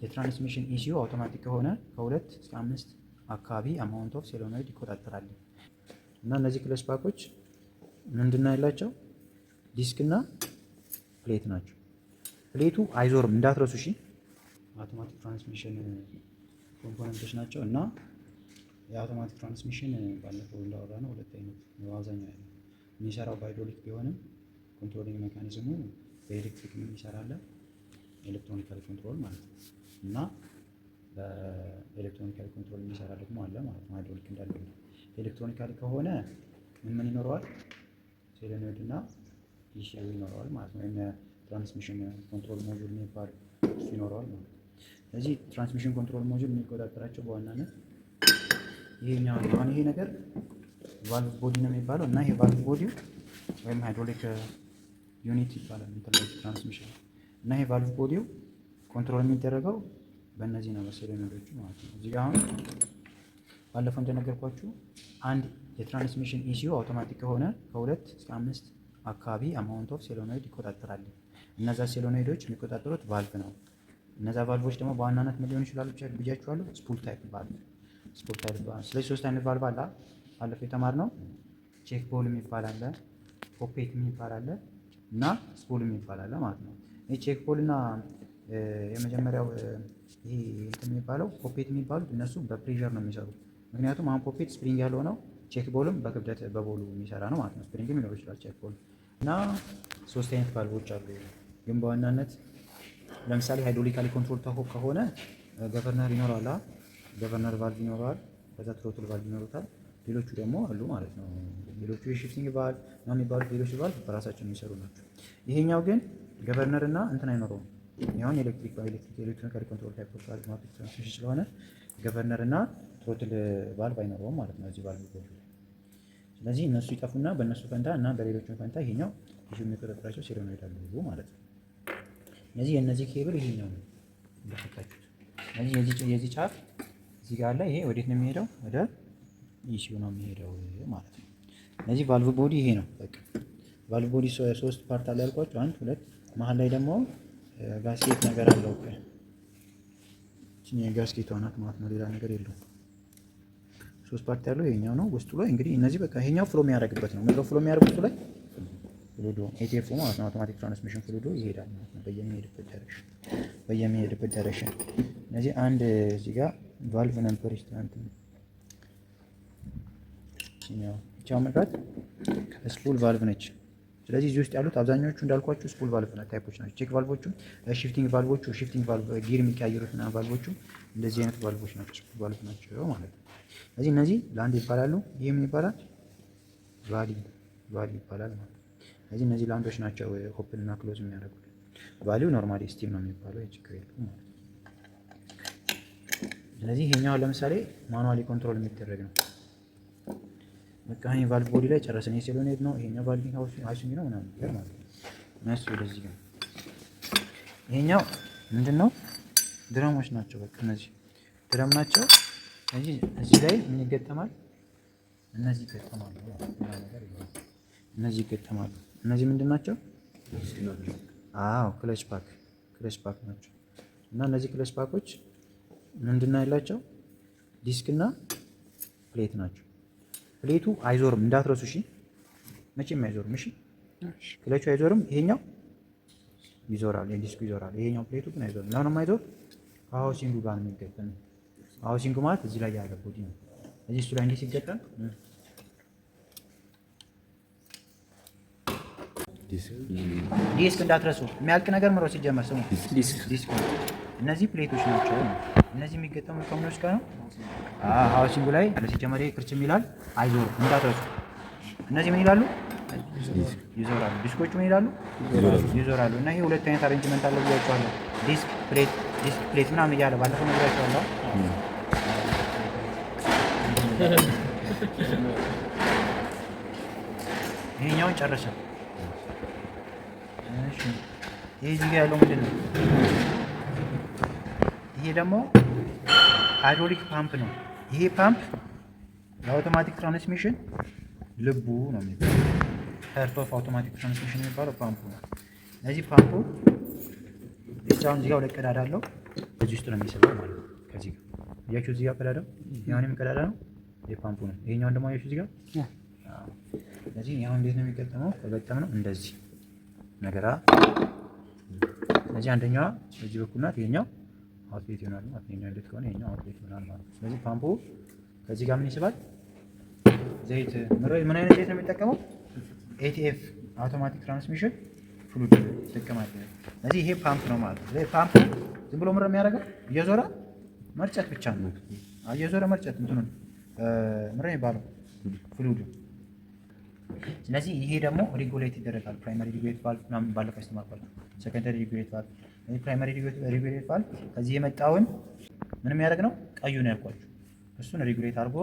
የትራንስሚሽን ኢሲዩ አውቶማቲክ ከሆነ ከ2 እስከ 5 አካባቢ አማውንት ኦፍ ሶሌኖይድ ይቆጣጠራል። እና እነዚህ ክለች ፓኮች ምንድነው ያላቸው? ዲስክ እና ፕሌት ናቸው። ፕሌቱ አይዞርም እንዳትረሱ እሺ። አውቶማቲክ ትራንስሚሽን ኮምፖነንቶች ናቸው። እና የአውቶማቲክ ትራንስሚሽን ባለፈው እንዳወራ ነው ሁለት አይነት ነው አብዛኛው ያለው። የሚሰራው በሃይድሮሊክ ቢሆንም ኮንትሮሊንግ ሜካኒዝሙ በኤሌክትሪክ ምን ይሰራል? ኤሌክትሮኒካል ኮንትሮል ማለት ነው። እና በኤሌክትሮኒካል ኮንትሮል የሚሰራ ደግሞ አለ ማለት ነው። ሃይድሮሊክ እንዳለ ኤሌክትሮኒካል ከሆነ ምን ይኖረዋል? ሶሌኖይድ እና ኢሲዩ ይኖረዋል ማለት ነው። ወይም ትራንስሚሽን ኮንትሮል ሞጁል የሚባል እሱ ይኖረዋል ማለት ነው። ስለዚህ ትራንስሚሽን ኮንትሮል ሞጁል የሚቆጣጠራቸው በዋናነት ይሄኛው ነው። አሁን ይሄ ነገር ቫልቭ ቦዲ ነው የሚባለው እና ይሄ ቫልቭ ቦዲው ወይም ሃይድሮሊክ ዩኒት ይባላል ትራንስሚሽን እና ይሄ ቫልቭ ቦዲው ኮንትሮል የሚደረገው በእነዚህ ነው በሶሌኖይዶቹ ማለት ነው። እዚህ ጋር አሁን ባለፈው እንደነገርኳችሁ አንድ የትራንስሚሽን ኢሲዩ አውቶማቲክ ከሆነ ከ2 እስከ 5 አካባቢ አማውንት ኦፍ ሶሌኖይድ ይቆጣጠራል። እነዛ ሶሌኖይዶች የሚቆጣጠሩት ቫልቭ ነው። እነዛ ቫልቮች ደግሞ በዋናነት ምን ሊሆኑ ይችላሉ ብያችኋለሁ? ስፑል ታይፕ ቫልቭ፣ ስፑል ታይፕ ቫልቭ። ስለዚህ ሶስት አይነት ቫልቭ አለ። ባለፈው የተማርነው ቼክ ቦል የሚባል አለ፣ ፖፔት የሚባል አለ እና ስፑል የሚባል አለ ማለት ነው። ይሄ ቼክ ቦል እና የመጀመሪያው ይሄ እንትን የሚባለው ፖፔት የሚባሉት እነሱ በፕሬሸር ነው የሚሰሩት። ምክንያቱም አሁን ፖፔት ስፕሪንግ ያለው ነው፣ ቼክ ቦልም በክብደት በቦሉ የሚሰራ ነው ማለት ነው። ስፕሪንግም ሊኖር ይችላል ቼክ ቦል እና ሶስት አይነት ቫልቮች አሉ። ግን በዋናነት ለምሳሌ ሃይድሮሊካሊ ኮንትሮል ከሆነ ገቨርነር ይኖራል፣ ገቨርነር ቫልቭ ይኖራል፣ ከዛ ትሮትል ቫልቭ ይኖሩታል። ሌሎቹ ደግሞ አሉ ማለት ነው። ሌሎቹ የሺፍቲንግ ቫልቭ ነው የሚባሉት ሌሎች ቫልቭ በራሳቸው የሚሰሩ ናቸው። ይሄኛው ግን ገቨርነር እና እንትን አይኖረውም። ይሁን ኤሌክትሪካሊ ኮንትሮል ታይፕ ኦፍ አውቶማቲክ ትራንስሚሽን ስለሆነ ገቨርነር እና ትሮትል ቫልቭ አይኖረውም ማለት ነው እዚህ ቫልቭ ቦዲ። ስለዚህ እነሱ ይጠፉና በእነሱ ፈንታ እና በሌሎቹ ፈንታ ይሄኛው ኢሲዩ የሚቆጣጠራቸው ሶሌኖይድ አሉ ማለት ነው። ስለዚህ የእነዚህ ኬብል ይሄኛው ነው እንደፈታችሁት። ስለዚህ የዚህ ጫፍ እዚህ ጋር አለ። ይሄ ወዴት ነው የሚሄደው? ወደ ኢሲዩ ነው የሚሄደው ማለት ነው። ስለዚህ ቫልቭ ቦዲ ይሄ ነው በቃ። ቫልቭ ቦዲ ሶስት ፓርት አለ ያልኳችሁ፣ አንድ ሁለት፣ መሀል ላይ ደግሞ ጋስኬት ነገር አለው። እቺ ጋስኬቷ ናት ማለት ነው። ሌላ ነገር የለውም። ሶስት ፓርት ያለው ይሄኛው ነው። ውስጡ ላይ እንግዲህ እነዚህ በቃ ይሄኛው ፍሎ የሚያደርግበት ነው። ምንድነው ፍሎ የሚያደርጉት ላይ ፍሉዶ ኤቲኤፍ ማለት ነው። አውቶማቲክ ትራንስሚሽን ፍሉዶ ይሄዳል ማለት ነው በየሚሄድበት ዳይሬክሽን። እነዚህ አንድ እዚህ ጋር ቫልቭ ነበር ኢንስታንት ነው። ቻው መጣት ስፑል ቫልቭ ነች። ስለዚህ እዚህ ውስጥ ያሉት አብዛኞቹ እንዳልኳችሁ ስፑል ቫልቭ ታይፖች ናቸው። ቼክ ቫልቮቹ፣ ሺፍቲንግ ቫልቮቹ፣ ሺፍቲንግ ቫልቭ ጊር የሚቀያየሩት እና ቫልቮቹ እንደዚህ አይነት ቫልቮች ናቸው፣ ስፑል ቫልቭ ናቸው ማለት ነው። ስለዚህ እነዚህ ለአንድ ይባላሉ። ይሄ ምን ይባላል? ቫሊ ይባላል ማለት ነው። ስለዚህ እነዚህ ላንዶች ናቸው ኦፕን እና ክሎዝ የሚያደርጉት። ቫሊው ኖርማሊ ስቲም ነው የሚባለው፣ ችግር የለውም ማለት ነው። ስለዚህ ይሄኛው ለምሳሌ ማኑዋሊ ኮንትሮል የሚደረግ ነው። በቃ ይሄ ቫልቭ ቦዲ ላይ ጨረስን። ይሄ ሶሌኖይድ ነው፣ ይሄኛው ቫልቭ ሃውሲንግ ነው ምናምን ነገር ማለት ነው። እነሱ ወደዚህ ጋር ይሄኛው ምንድነው? ድረሞች ናቸው። በቃ እነዚህ ድረም ናቸው። ስለዚህ እዚህ ላይ ምን ይገጠማል? እነዚህ ይገጠማሉ። እነዚህ ይገጠማሉ። እነዚህ ምንድን ናቸው? ክለች ፓክ ናቸው። እና እነዚህ ክለች ፓኮች ምንድነው ያላቸው? ዲስክ እና ፕሌት ናቸው። ፕሌቱ አይዞርም እንዳትረሱ እሺ። መቼም አይዞርም እሺ። ክለቹ አይዞርም። ይሄኛው ይዞራል፣ ዲስኩ ይዞራል። ይሄኛው ፕሌቱ ግን አይዞርም። ለምን የማይዞር? ከሃውሲንጉ ጋር ነው የሚገጠም። ሃውሲንጉ ማለት እዚህ ላይ ያለ ቦዲ ነው። እዚህ እሱ ላይ እንዲህ ሲገጠም ዲስክ እንዳትረሱ። የሚያልቅ ነገር ምሮ ሲጀመር ስሙ ዲስክ። እነዚህ ፕሌቶች ናቸው። እነዚህ የሚገጠሙ ከምኖች ጋር ነው። ሃውሲንጉ ላይ ሲጀመር ክርችም ይላል፣ አይዞርም እንዳትረሱ። እነዚህ ምን ይላሉ? ይዞራሉ። ዲስኮቹ ምን ይላሉ? ይዞራሉ። እና ይሄ ሁለት አይነት አሬንጅመንት አለ ብያቸዋለሁ። ዲስክ ፕሌት ምናምን እያለ ባለፈው ነግራቸዋለሁ። ይሄኛውን ጨረሰ። እሺ ይሄ እዚህ ጋር ያለው ምንድን ነው? ይሄ ደግሞ ሃይድሮሊክ ፓምፕ ነው። ይሄ ፓምፕ የአውቶማቲክ ትራንስሚሽን ልቡ ነው የሚባለው። ሀርት ኦፍ አውቶማቲክ ትራንስሚሽን የሚባለው ፓምፑ ነው። ስለዚህ ፓምፑ ብቻውን እዚህ ጋር ሁለት ቀዳዳ አለው። እዚህ ውስጥ ነው የሚስበው ማለት ነው። ከዚህ ጋር እያችሁ እዚህ ጋር ቀዳዳው ያሁንም ቀዳዳ ነው የፓምፑ ነው። ይሄኛውን ደግሞ እያችሁ እዚህ ጋር ስለዚህ ያው እንዴት ነው የሚገጠመው? ከገጠም ነው እንደዚህ ነገራ። ስለዚህ አንደኛዋ በዚህ በኩል ናት፣ ይሄኛው አውትሌት ይሆናል ማለት ነው። ይሄኛው ኢንሌት ከሆነ ይሄኛው አውትሌት ይሆናል ማለት ነው። ስለዚህ ፓምፑ ከዚህ ጋር ምን ይስባል? ዘይት ምን አይነት ዘይት ነው የሚጠቀመው? ኤቲኤፍ አውቶማቲክ ትራንስሚሽን ፍሉድ ይጠቀማል። ስለዚህ ይሄ ፓምፕ ነው ማለት ነው። ስለዚህ ፓምፕ ዝም ብሎ ምንድን ነው የሚያደርገው? እየዞረ መርጨት ብቻ ነው። እየዞረ መርጨት እንትኑን ምንድን ነው የሚባለው? ፍሉድ። ስለዚህ ይሄ ደግሞ ሪጉሌት ይደረጋል። ፕራይመሪ ሪጉሌት ቫልቭ ምናምን ባለፈው ያስተማርኳል። ሰከንደሪ ሪጉሌት ቫልቭ፣ ፕራይመሪ ሪጉሌት ቫልቭ ከዚህ የመጣውን ምን የሚያደርግ ነው? ቀዩ ነው ያልኳችሁ። እሱን ሪጉሌት አድርጎ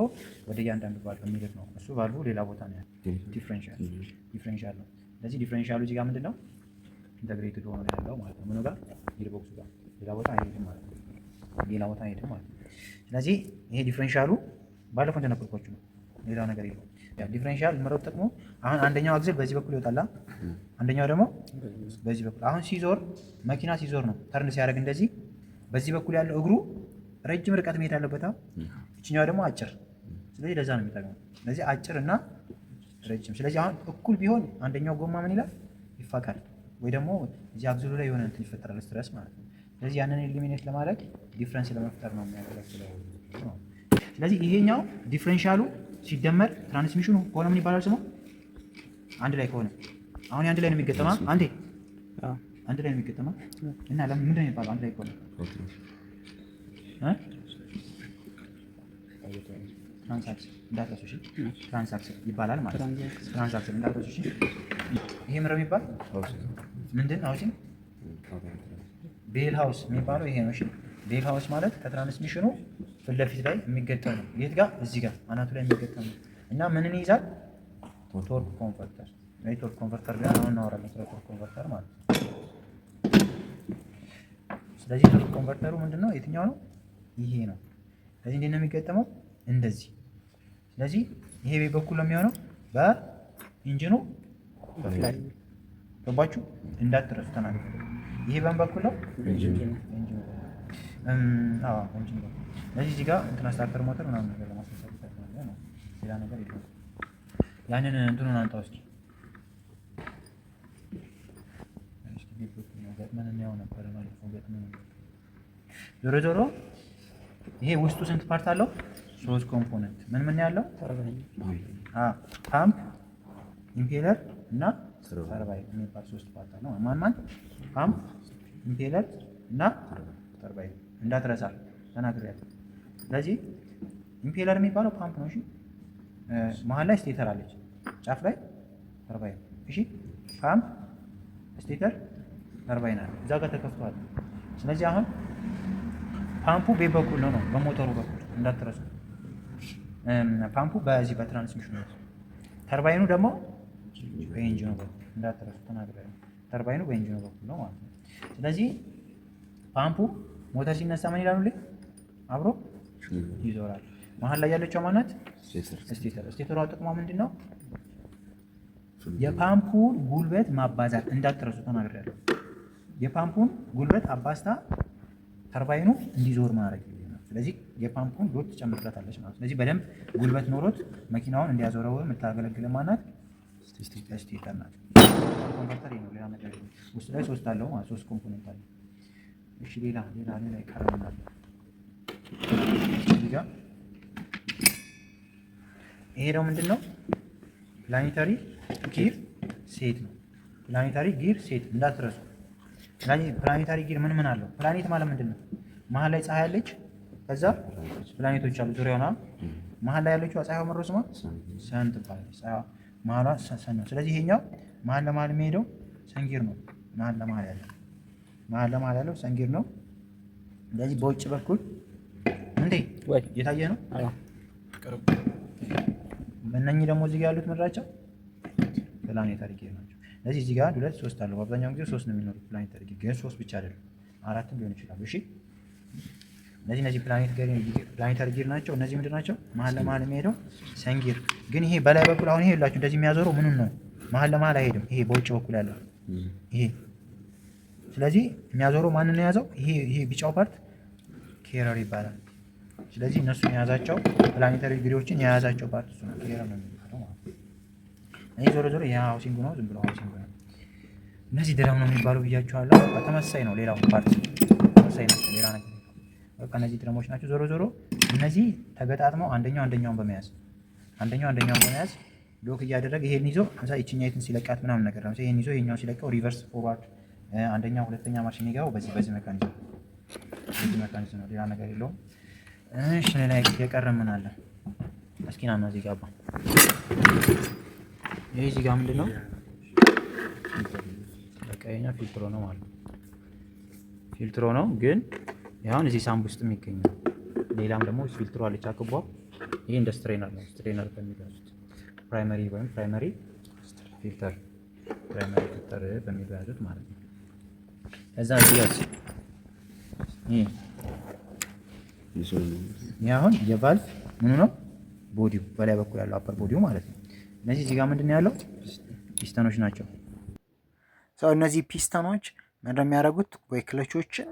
ወደ እያንዳንዱ ቫልቭ የሚልክ ነው። እሱ ቫልቭ ሌላ ቦታ ነው ያለው። ዲፍረንሻል ነው። ስለዚህ ዲፍረንሻሉ እዚህ ጋር ምንድን ነው? ኢንተግሬትድ ሆኖ ያለው ማለት ነው። ምኑ ጋር? ጊርቦክሱ ጋር። ሌላ ቦታ አይሄድም ማለት ነው። ሌላ ቦታ አይሄድም ማለት ነው። ስለዚህ ይሄ ዲፍረንሻሉ ባለፈው እንደነገርኳችሁ ነው። ሌላ ነገር የለውም። ዲፍረንሻል ምረው ጥቅሙ አሁን አንደኛው አግዝል በዚህ በኩል ይወጣላ፣ አንደኛው ደግሞ በዚህ በኩል። አሁን ሲዞር መኪና ሲዞር ነው ተርን ሲያደርግ እንደዚህ በዚህ በኩል ያለው እግሩ ረጅም ርቀት መሄድ አለበት። እችኛው ደግሞ አጭር። ስለዚህ ለዛ ነው የሚጠቅመው። ስለዚህ አጭር እና ረጅም። ስለዚህ አሁን እኩል ቢሆን አንደኛው ጎማ ምን ይላል? ይፋካል፣ ወይ ደግሞ እዚህ አግዝሉ ላይ የሆነ እንትን ይፈጠራል፣ ስትረስ ማለት ነው። ስለዚህ ያንን ኤሊሚኔት ለማድረግ ዲፍረንስ ለመፍጠር ነው የሚያገለግለው። ስለዚህ ይሄኛው ዲፍረንሻሉ ሲደመር ትራንስሚሽኑ ከሆነ ምን ይባላል ስሙ? አንድ ላይ ከሆነ አሁን አንድ ላይ ነው የሚገጠማ። አንድ ላይ ነው የሚገጠማ እና ለምን ምንድን ነው የሚባለው? አንድ ላይ ከሆነ ትራንሳክሽን እንዳትረሱ እሺ። ትራንሳክሽን ይባላል ማለት ነው። ትራንሳክሽን እንዳትረሱ እሺ። ይሄ ምንድን ነው የሚባል? ምንድን ሃውሲንግ ቤል ሃውስ የሚባለው ይሄ ነው እሺ። ቤል ሃውስ ማለት ከትራንስሚሽኑ ፊት ለፊት ላይ የሚገጠም ነው። የት ጋር? እዚህ ጋር አናቱ ላይ የሚገጠም ነው እና ምንን ይይዛል? ቶርክ ኮንቨርተር ወይ ቶርክ ኮንቨርተር ጋር አሁን እናወራለን ስለ ቶርክ ኮንቨርተር ማለት ነው። ስለዚህ ቶርክ ኮንቨርተሩ ምንድነው? የትኛው ነው? ይሄ ነው። ስለዚህ እንዴት ነው የሚገጠመው? እንደዚህ። ስለዚህ ይሄ በኩል ነው የሚሆነው በኢንጂኑ ላይ ገባችሁ? እንዳትረሱ ተናገሩ። ይሄ በኩል ነው ኢንጂኑ። ኢንጂኑ ስለዚህ እዚህ ጋር እንትን ስታርተር ሞተር ምናምን ነገር ለማስነሳት ይጠቅማል ነው። ሌላ ነገር የለውም። ያንን እንትኑን አንጣው እስኪ ገጥመን እናየው ነበር ማለት ነው። ገጥመን ዞሮ ዞሮ ይሄ ውስጡ ስንት ፓርት አለው? 3 ኮምፖነንት። ምን ያለው? ፓምፕ፣ ኢምፔለር እና ተርባይን የሚባል 3 ፓርት አለው። ማን? ፓምፕ፣ ኢምፔለር እና ተርባይን እንዳትረሳ ተናግሬያለሁ። ስለዚህ ኢምፔለር የሚባለው ፓምፕ ነው። እሺ መሀል ላይ ስቴተር አለች፣ ጫፍ ላይ ተርባይን። እሺ ፓምፕ፣ ስቴተር፣ ተርባይን አለ፣ እዛ ጋር ተከፍቷል። ስለዚህ አሁን ፓምፑ በኩል ነው በሞተሩ በኩል እንዳትረሱ። ፓምፑ በዚህ በትራንስሚሽኑ ነው። ተርባይኑ ደግሞ በኢንጂኑ በኩል እንዳትረሱ ተናግሬያለሁ። ተርባይኑ በኢንጂኑ በኩል ነው ማለት ነው። ስለዚህ ፓምፑ ሞተር ሲነሳ ምን ይላሉ? አብሮ ይዞራል። መሀል ላይ ያለችው ማናት? ስቴተር። ስቴተሯ ጥቅሟ ምንድን ነው? የፓምፑን ጉልበት ማባዛት እንዳትረሱ ተናግሬያለሁ። የፓምፑን ጉልበት አባዝታ ተርባይኑ እንዲዞር ማድረግ ነው። ስለዚህ የፓምፑን ሎድ ትጨምርበታለች ማለት ነው። ስለዚህ በደንብ ጉልበት ኖሮት መኪናውን እንዲያዞረው የምታገለግል ማናት? ስቴተር ናት። ኮንቨርተር ነው፣ ሌላ ነገር ውስጥ ላይ 3 አለው ማለት 3 ኮምፖነንት አለው። እሺ ሌላ ይቀርብናል። እዚህ ጋር ይሄ ደግሞ ምንድን ነው? ፕላኔታሪ ጊር ሴት ነው። ፕላኔታሪ ጊር ሴት እንዳትረሱ። ፕላኔታሪ ጊር ምን አለው? ፕላኔት ማለት ምንድን ነው? መሀል ላይ ፀሐይ አለች፣ ከዛ ፕላኔቶች አሉ ዙሪያውና መሀል ላይ ያለችው ፀሐይ መረሱ ሰን ትባላለች። ፀሐይ መሀሏ ሰን ነው። ስለዚህ ይሄኛው መሀል ለመሀል የሚሄደው ሰንጊር ነው። መሀል ለመሀል ያለው ሰንጊር ነው። ስለዚህ በውጭ በኩል እንዴ እየታየ ነው። እነኚህ ደግሞ እዚህ ጋር ያሉት ምድራቸው ፕላኔታሪ ጊር ናቸው። ስለዚህ እዚህ ጋር 2 3 አለው። በአብዛኛው ጊዜ 3 ነው የሚኖሩት ፕላኔታሪ ጊር፣ ግን 3 ብቻ አይደለም 4ም ሊሆን ይችላል። እሺ እነዚህ ፕላኔታሪ ጊር ናቸው። እነዚህ ምንድን ናቸው? መሀል ለመሀል የሚሄደው ሰንጊር። ግን ይሄ በላይ በኩል አሁን ይሄ ይላችሁ እንደዚህ የሚያዞረው ምኑን ነው? መሀል ለመሀል አይሄድም። ይሄ በውጭ በኩል ያለው ይሄ። ስለዚህ የሚያዞረው ማንን ነው የያዘው? ይሄ ቢጫው ፓርት ኬረር ይባላል። ስለዚህ እነሱን የያዛቸው ፕላኔታሪ ዲግሪዎችን የያዛቸው ፓርት እሱ ነው፣ ኬረር ነው የሚባለው ማለት ነው። ይህ ዞሮ ዞሮ ይህ ሃውሲንግ ነው፣ ዝም ብሎ ሃውሲንግ ነው። እነዚህ ድረም ነው የሚባለው ብያቸዋለሁ። ተመሳሳይ ነው፣ ሌላው ፓርት ተመሳሳይ ናቸው፣ ሌላ ነገር በቃ እነዚህ ድረሞች ናቸው። ዞሮ ዞሮ እነዚህ ተገጣጥመው አንደኛውን በመያዝ ሎክ እያደረገ ይሄን ይዞ ለምሳሌ ይችኛይትን ሲለቃት ምናምን ነገር ነው። ይሄን ይዞ ይሄኛውን ሲለቀው ሪቨርስ ፎርዋርድ አንደኛ ሁለተኛ ማርሽ የሚገባው በዚህ መካኒዝም ነው፣ ሌላ ነገር የለውም። እሺ ሌላ የቀረ ምን አለ? እስኪ ና እዚህ ጋር ይሄ እዚህ ጋር ምንድን ነው? በቃ የኛ ፊልትሮ ነው ማለት ነው። ፊልትሮ ነው ግን ያሁን እዚህ ሳምፕ ውስጥ የሚገኝ ነው። ሌላም ደግሞ ፊልትሮ አለች አክቧ። ይሄ እንደ ስትሬነር ነው። ስትሬነር በሚባሉት ፕራይመሪ ፊልተር በሚባሉት ማለት ነው። እዛ እዚያስ ይሄ አሁን የቫልቭ ምኑ ነው? ቦዲው በላይ በኩል ያለው አፐር ቦዲው ማለት ነው። እነዚህ እዚህ ጋር ምንድን ነው ያለው? ፒስተኖች ናቸው። ሰው እነዚህ ፒስተኖች ምንድን የሚያደርጉት ወይ ክለቾችን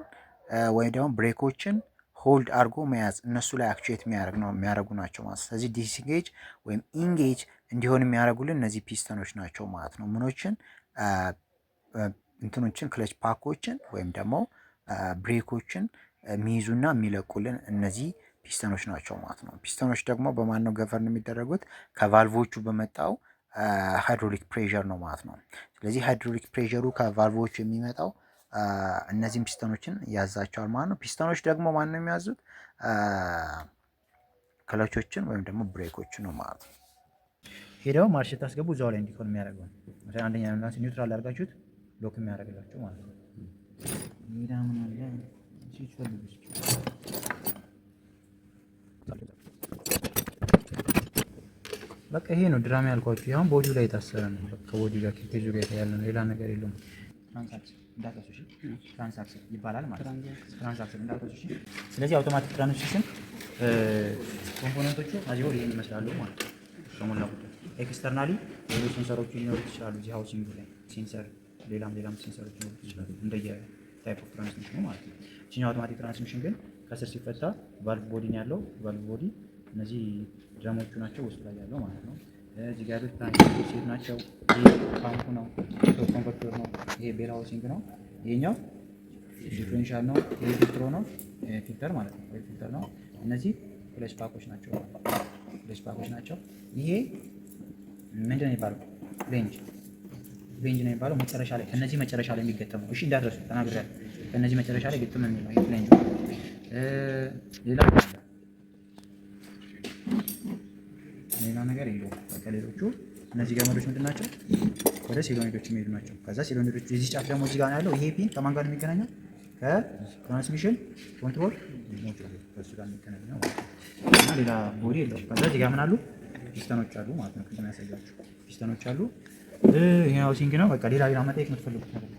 ወይ ደግሞ ብሬኮችን ሆልድ አድርጎ መያዝ እነሱ ላይ አክቹዌት የሚያደርጉ ናቸው ማለት። ስለዚህ ዲስኢንጌጅ ወይም ኢንጌጅ እንዲሆን የሚያደርጉልን እነዚህ ፒስተኖች ናቸው ማለት ነው። ምኖችን እንትኖችን ክለች ፓኮችን ወይም ደግሞ ብሬኮችን የሚይዙና የሚለቁልን እነዚህ ፒስተኖች ናቸው ማለት ነው። ፒስተኖች ደግሞ በማን ነው ገቨርን የሚደረጉት? ከቫልቮቹ በመጣው ሃይድሮሊክ ፕሬዠር ነው ማለት ነው። ስለዚህ ሃይድሮሊክ ፕሬዠሩ ከቫልቮቹ የሚመጣው እነዚህም ፒስተኖችን ያዛቸዋል ማለት ነው። ፒስተኖች ደግሞ ማን ነው የሚያዙት? ክለቾችን ወይም ደግሞ ብሬኮችን ነው ማለት ነው። ሄደው ማርሽ ታስገቡ እዛው ላይ እንዲሆን የሚያደርገው ነው። አንደኛ ኒውትራል አድርጋችሁት ሎክ የሚያደርግላችሁ ማለት ነው። ሌላ ምን አለ? በቃ ይሄ ነው ድራማ ያልኳችሁ። አሁን ቦዲው ላይ የታሰረ ነው። ከቦዲ ጋር ከፔጁ ጋር ያለ ነው። ሌላ ነገር የለውም። ትራንሳክሽን ይባላል ማለት ነው። ትራንሳክሽን እንዳትረሱ። ስለዚህ አውቶማቲክ ትራንስሚሽን ኮምፖነንቶቹ እዚህ ወዲህ ይመስላሉ ማለት ነው። ከሞላ ቁጥር ኤክስተርናሊ ሌሎች ሴንሰሮች ሊኖሩ ይችላሉ። እዚህ ሃውሲንግ ላይ ሴንሰር፣ ሌላም ሴንሰሮች ሊኖሩ ይችላሉ እንደየ ታይፕ ኦፍ ትራንስሚሽን ማለት ነው። እቺኛው አውቶማቲክ ትራንስሚሽን ግን ከስር ሲፈታ ቫልቭ ቦዲ ነው ያለው። ቫልቭ ቦዲ እነዚህ ድረሞቹ ናቸው ውስጥ ላይ ያለው ማለት ነው። እዚህ ጋር ያሉት ትራንስሚሽን ሴት ናቸው። ይሄ ፓምፑ ነው፣ ኮንቨርተር ነው። ይሄ ቤል ሃውሲንግ ነው። ይሄኛው ዲፍሬንሻል ነው። ይሄ ፊልትሮ ነው፣ ፊልተር ማለት ነው። ወይ ፊልተር ነው። እነዚህ ፍሌሽ ፓኮች ናቸው። ፍሌሽ ፓኮች ናቸው። ይሄ ምንድን ነው የሚባለው? ፍሌንጅ ነው የሚባለው። መጨረሻ ላይ ከነዚህ መጨረሻ ላይ የሚገጠም ነው። እሺ እንዳትረሱ ተናግሬያለሁ። ከነዚህ መጨረሻ ላይ ግጥም የሚል ነው ፍሌንጅ። ሌላ ነገር የለውም። በቃ ሌሎቹ እነዚህ ገመዶች ምንድን ናቸው? ወደ ሴሎኔዶች የሚሄዱ ናቸው። ከዛ ሴሎኔዶች የዚህ ጫፍ ደግሞ እዚህ ጋር ነው ያለው። ይሄ ፒን ከማን ጋር ነው የሚገናኘው? ከትራንስሚሽን ኮንትሮል ሞጁል ከሱ ጋር የሚገናኘው ማለት ነው። እና ሌላ ቦዲ የለውም። ከዛ እዚህ ጋር ምን አሉ? ፒስተኖች አሉ ማለት ነው። ቅድም ያሳያችሁ ፒስተኖች አሉ። ይሄ ሃውሲንግ ነው። በቃ ሌላ መጠየቅ የምትፈልጉት ነገር